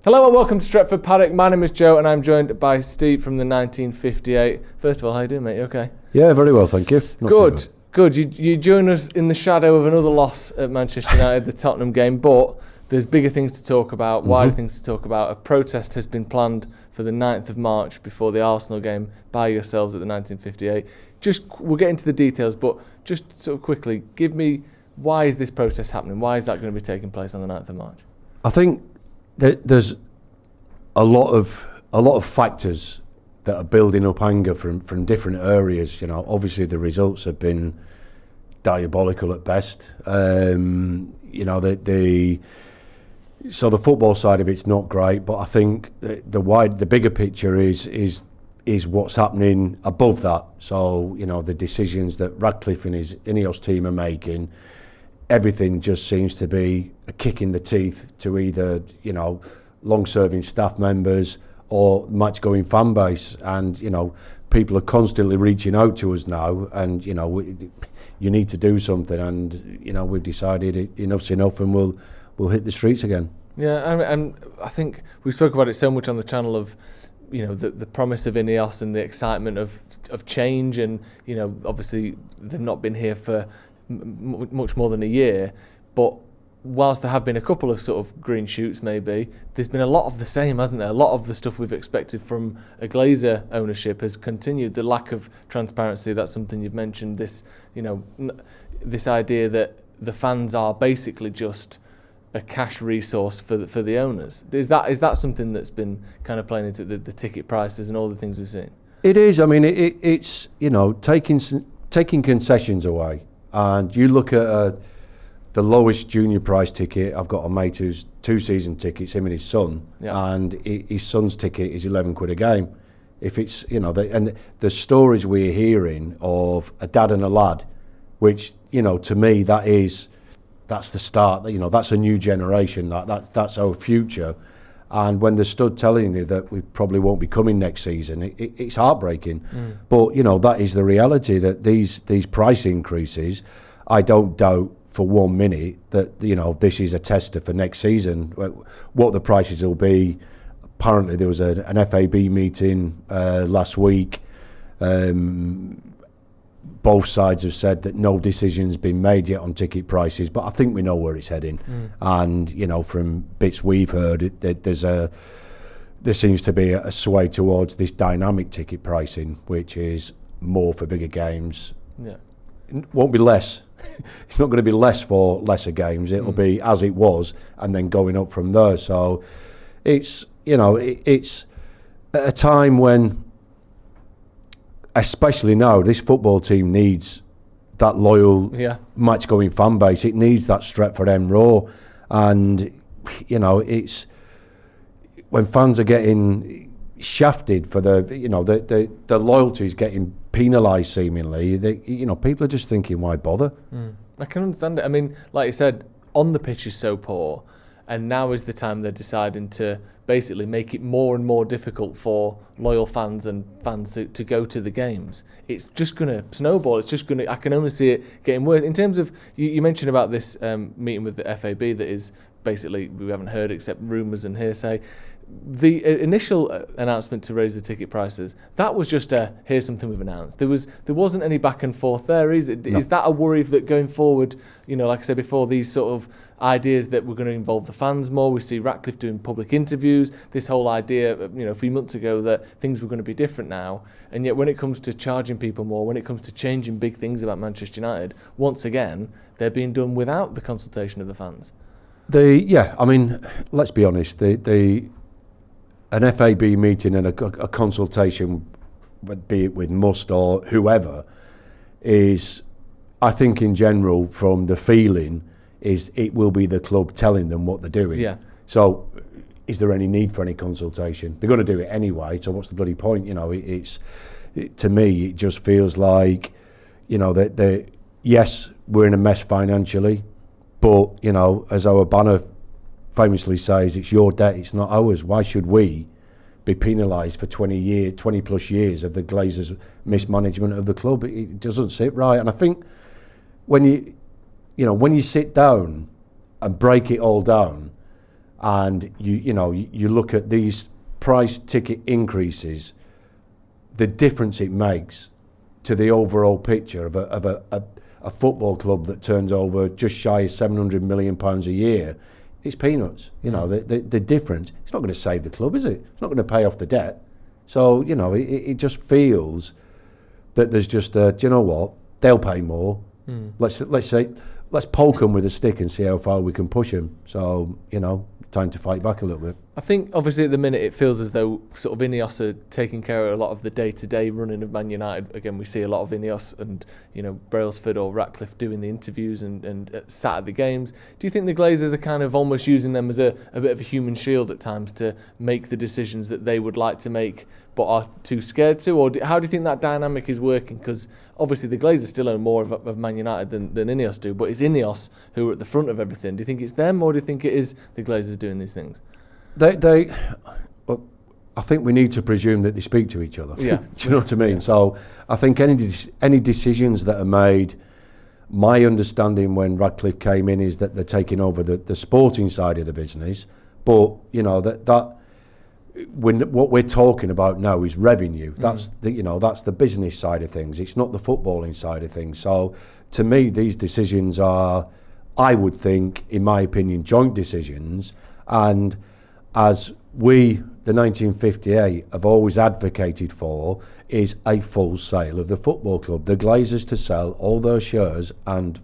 Hello and welcome to Stretford Paddock. My name is Joe and I'm joined by Steve from the 1958. First of all, how you doing, mate? You okay? Yeah, very well, thank you. Not Good. You join us in the shadow of another loss at Manchester United, the Tottenham game, but there's bigger things to talk about, wider things to talk about. A protest has been planned for the 9th of March before the Arsenal game by yourselves at the 1958. We'll get into the details, but just sort of quickly, give me, why is this protest happening? Why is that going to be taking place on the 9th of March? I think there's a lot of factors that are building up anger from different areas. You know, obviously the results have been diabolical at best. You know, so the football side of it's not great, but I think the bigger picture is what's happening above that. So, you know, the decisions that Radcliffe and his INEOS team are making, everything just seems to be a kick in the teeth to either, you know, long-serving staff members or match-going fan base. And, you know, people are constantly reaching out to us now and, you know, you need to do something. And, you know, we've decided enough's enough and we'll hit the streets again. Yeah, and I think we spoke about it so much on the channel of, you know, the promise of INEOS and the excitement of change. And, you know, obviously they've not been here for much more than a year, but whilst there have been a couple of sort of green shoots maybe, there's been a lot of the same, hasn't there? A lot of the stuff we've expected from a Glazer ownership has continued. The lack of transparency, that's something you've mentioned, this, you know, this idea that the fans are basically just a cash resource for the owners. Is that something that's been kind of playing into the ticket prices and all the things we've seen? It is. I mean, it's, you know, taking concessions away. And you look at the lowest junior price ticket. I've got a mate who's 2 season tickets, him and his son, and his son's ticket is 11 quid a game. If it's, you know, and the stories we're hearing of a dad and a lad, which, you know, to me that's the start. You know, that's a new generation. That's our future. And when they're stood telling you that we probably won't be coming next season, it's heartbreaking. But, you know, that is the reality, that these price increases, I don't doubt for 1 minute that, you know, this is a tester for next season, what the prices will be. Apparently there was an F.A.B meeting last week. Both sides have said that no decision's been made yet on ticket prices, but I think we know where it's heading. And, you know, from bits we've heard, there seems to be a sway towards this dynamic ticket pricing, which is more for bigger games. Yeah, it won't be less. It's not going to be less for lesser games. It'll be as it was, and then going up from there. So it's, you know, it's at a time when, especially now, this football team needs that loyal match-going fan base. It needs that Stretford end raw. And, you know, it's when fans are getting shafted for the loyalty is getting penalised seemingly. You know, people are just thinking, why bother? I can understand it. I mean, like you said, on the pitch is so poor, and now is the time they're deciding to basically make it more and more difficult for loyal fans and fans to go to the games. It's just going to snowball. It's just going to, I can only see it getting worse. In terms of, you mentioned about this meeting with the F.A.B that is basically, we haven't heard except rumours and hearsay. The initial announcement to raise the ticket prices, that was just here's something we've announced. There wasn't any back and forth there, is it? No. Is that a worry that going forward, you know, like I said before, these sort of ideas that we're going to involve the fans more? We see Radcliffe doing public interviews, this whole idea, you know, a few months ago that things were going to be different now, and yet when it comes to charging people more, when it comes to changing big things about Manchester United, once again, they're being done without the consultation of the fans. I mean, let's be honest, an F.A.B meeting and a consultation, be it with Must or whoever, is, I think in general, from the feeling, is it will be the club telling them what they're doing. Yeah. So is there any need for any consultation? They're going to do it anyway, so what's the bloody point? You know, to me, it just feels like, you know, that yes, we're in a mess financially, but, you know, as our banner famously says, it's your debt, it's not ours. Why should we be penalised for 20 plus years of the Glazers' mismanagement of the club? It doesn't sit right. And I think when you sit down and break it all down, and you look at these price ticket increases, the difference it makes to the overall picture of a football club that turns over just shy of £700 million a year. It's peanuts. The difference, it's not going to save the club, is it? It's not going to pay off the debt. So, it just feels that there's just do you know what? They'll pay more. Let's poke them with a stick and see how far we can push them. So, time to fight back a little bit. I think, obviously, at the minute, it feels as though sort of INEOS are taking care of a lot of the day-to-day running of Man United. Again, we see a lot of INEOS and, Brailsford or Ratcliffe doing the interviews and sat at the games. Do you think the Glazers are kind of almost using them as a bit of a human shield at times to make the decisions that they would like to make but are too scared to? Or how do you think that dynamic is working? Because, obviously, the Glazers still own more of Man United than INEOS do, but it's INEOS who are at the front of everything. Do you think it's them, or do you think it is the Glazers doing these things? I think we need to presume that they speak to each other. Yeah. Do you know what I mean? Yeah. So I think any decisions that are made, my understanding when Radcliffe came in is that they're taking over the sporting side of the business. But what we're talking about now is revenue. That's that's the business side of things. It's not the footballing side of things. So to me, these decisions are, I would think, in my opinion, joint decisions. And as we, the 1958, have always advocated for, is a full sale of the football club. The Glazers to sell all their shares and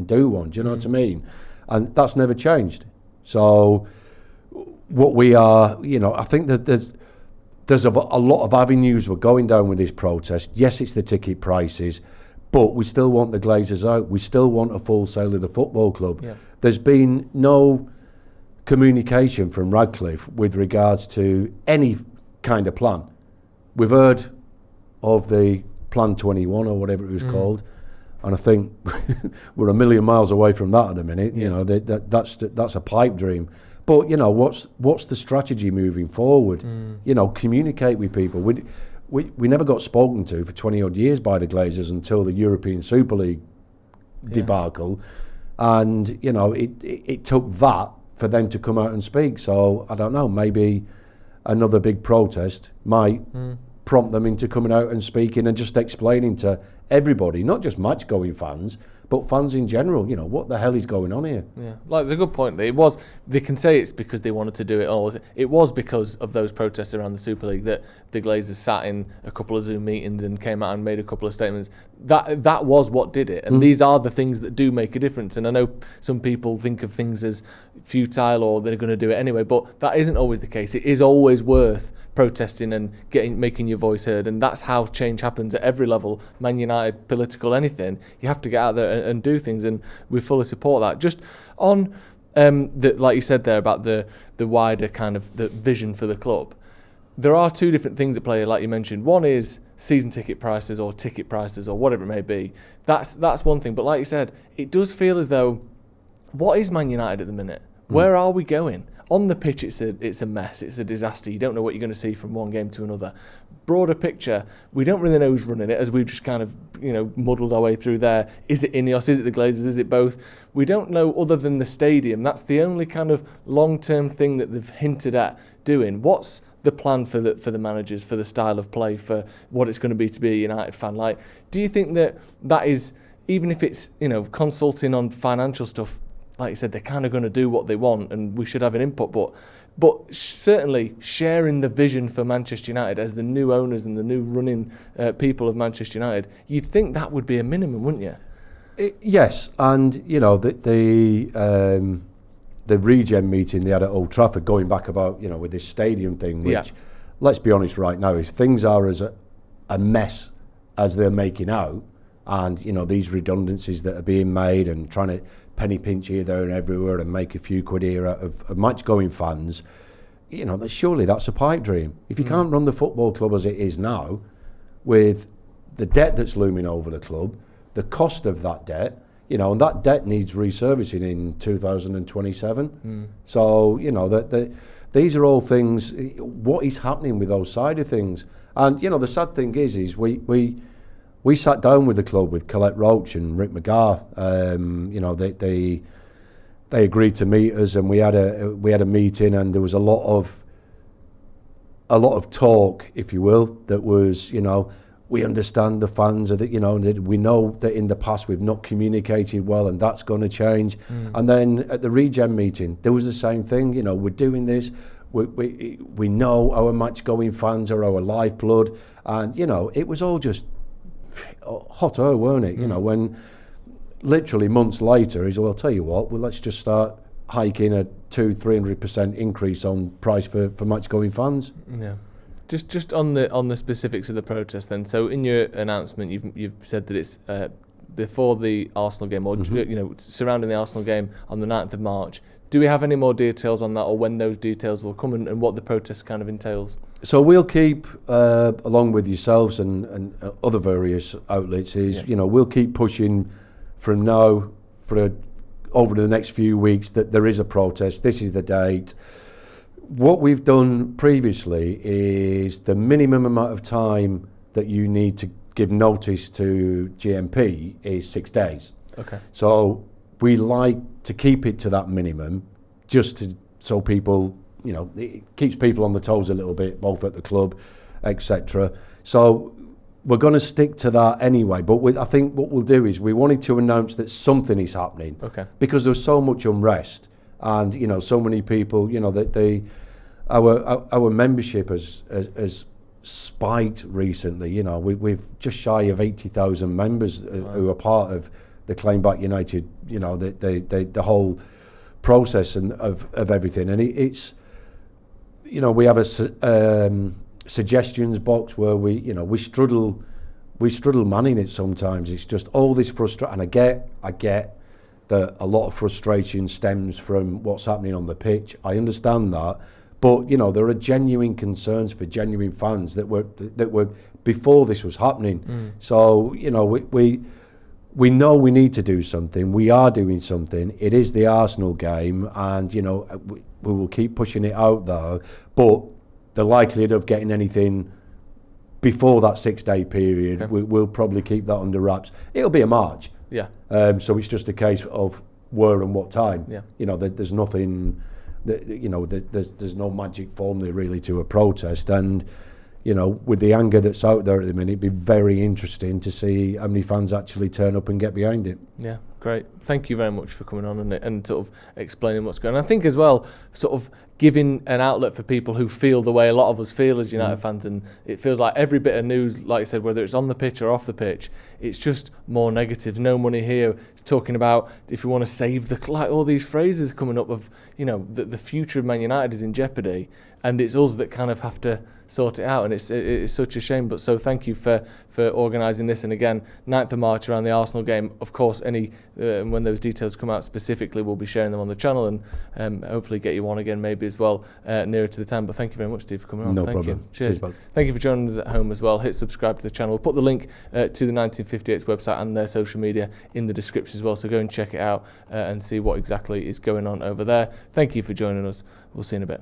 do one. Do you know what I mean? And that's never changed. So what we are, I think that there's a lot of avenues we're going down with this protest. Yes, it's the ticket prices, but we still want the Glazers out. We still want a full sale of the football club. Yeah. There's been no communication from Radcliffe with regards to any kind of plan. We've heard of the Plan 21 or whatever it was called, and I think we're a million miles away from that at the minute. Yeah. That's a pipe dream. But what's the strategy moving forward? Communicate with people. We never got spoken to for 20 odd years by the Glazers until the European Super League debacle, and it took that for them to come out and speak. So I don't know, maybe another big protest might prompt them into coming out and speaking and just explaining to everybody, not just match-going fans, but fans in general, what the hell is going on here? Yeah, it's a good point. They can say it's because they wanted to do it, or it was because of those protests around the Super League that the Glazers sat in a couple of Zoom meetings and came out and made a couple of statements. That was what did it, and these are the things that do make a difference. And I know some people think of things as futile or they're going to do it anyway, but that isn't always the case. It is always worth protesting and making your voice heard, and that's how change happens at every level. Man United, political, anything. You have to get out there and do things, and we fully support that. Just on like you said there about the wider kind of the vision for the club, there are two different things at play, like you mentioned. One is season ticket prices or whatever it may be. That's one thing, but like you said, it does feel as though, what is Man United at the minute? Where are we going? On the pitch, it's a mess. It's a disaster. You don't know what you're going to see from one game to another. Broader picture, we don't really know who's running it, as we've just kind of muddled our way through there. Is it INEOS? Is it the Glazers? Is it both? We don't know, other than the stadium. That's the only kind of long-term thing that they've hinted at doing. What's the plan for the managers, for the style of play, for what it's going to be a United fan? Like, do you think that is, even if it's consulting on financial stuff, like you said, they're kind of going to do what they want, and we should have an input, but certainly sharing the vision for Manchester United as the new owners and the new running people of Manchester United, you'd think that would be a minimum, wouldn't you? Yes, and the regen meeting they had at Old Trafford, going back about with this stadium thing, which let's be honest right now, if things are as a mess as they're making out, and these redundancies that are being made and trying to penny pinch here, there and everywhere and make a few quid here out of match-going fans, surely that's a pipe dream. If you can't run the football club as it is now, with the debt that's looming over the club, the cost of that debt, and that debt needs reservicing in 2027. So, these are all things, what is happening with those side of things? And, the sad thing is we sat down with the club, with Colette Roach and Rick McGarr. they agreed to meet us, and we had a meeting, and there was a lot of talk, if you will, that was, we understand the fans are that, that we know that in the past we've not communicated well, and that's going to change. And then at the regen meeting, there was the same thing. We're doing this. We know our match-going fans are our lifeblood, and it was all just hot air, weren't it? When literally months later, he's, well, I'll tell you what, well, let's just start hiking a 200-300% increase on price for match-going fans. Yeah. Just on the specifics of the protest then. So in your announcement, you've said that it's before the Arsenal game, or surrounding the Arsenal game on the 9th of March. Do we have any more details on that, or when those details will come, and what the protest kind of entails? So we'll keep, along with yourselves and other various outlets, we'll keep pushing from now over the next few weeks that there is a protest. This is the date. What we've done previously is the minimum amount of time that you need to give notice to GMP is 6 days. Okay. So we like to keep it to that minimum, so people, it keeps people on the toes a little bit, both at the club, etc. So we're going to stick to that anyway. But I think what we'll do is we wanted to announce that something is happening. Okay. Because there's so much unrest, and so many people, that our membership has spiked recently. We've just shy of 80,000 members who are part of the Claim Back United. The whole process of everything, and it's we have a suggestions box where we struggle manning it sometimes. It's just all this frustration, and I get that a lot of frustration stems from what's happening on the pitch. I understand that. But there are genuine concerns for genuine fans that were before this was happening. So we know we need to do something. We are doing something. It is the Arsenal game, and we will keep pushing it out there. But the likelihood of getting anything before that 6 day period, we'll probably keep that under wraps. It'll be a march. Yeah. So it's just a case of where and what time. Yeah. There's nothing. There's no magic formula really to a protest, and with the anger that's out there at the minute, it'd be very interesting to see how many fans actually turn up and get behind it. Yeah, great. Thank you very much for coming on and sort of explaining what's going on. I think as well, sort of giving an outlet for people who feel the way a lot of us feel as United fans, and it feels like every bit of news, like I said, whether it's on the pitch or off the pitch, it's just more negative. No money here. It's talking about if you want to save all these phrases coming up of the future of Man United is in jeopardy, and it's us that kind of have to sort it out, and it's such a shame. But so thank you for organising this, and again, 9th of March around the Arsenal game. Of course, when those details come out specifically, we'll be sharing them on the channel, and hopefully get you on again maybe as well nearer to the time. But thank you very much, Steve, for coming on. No thank problem. You. Cheers. Cheers. Thank you for joining us at home as well. Hit subscribe to the channel. We'll put the link to the 1958's website and their social media in the description as well, so go and check it out and see what exactly is going on over there. Thank you for joining us. We'll see you in a bit.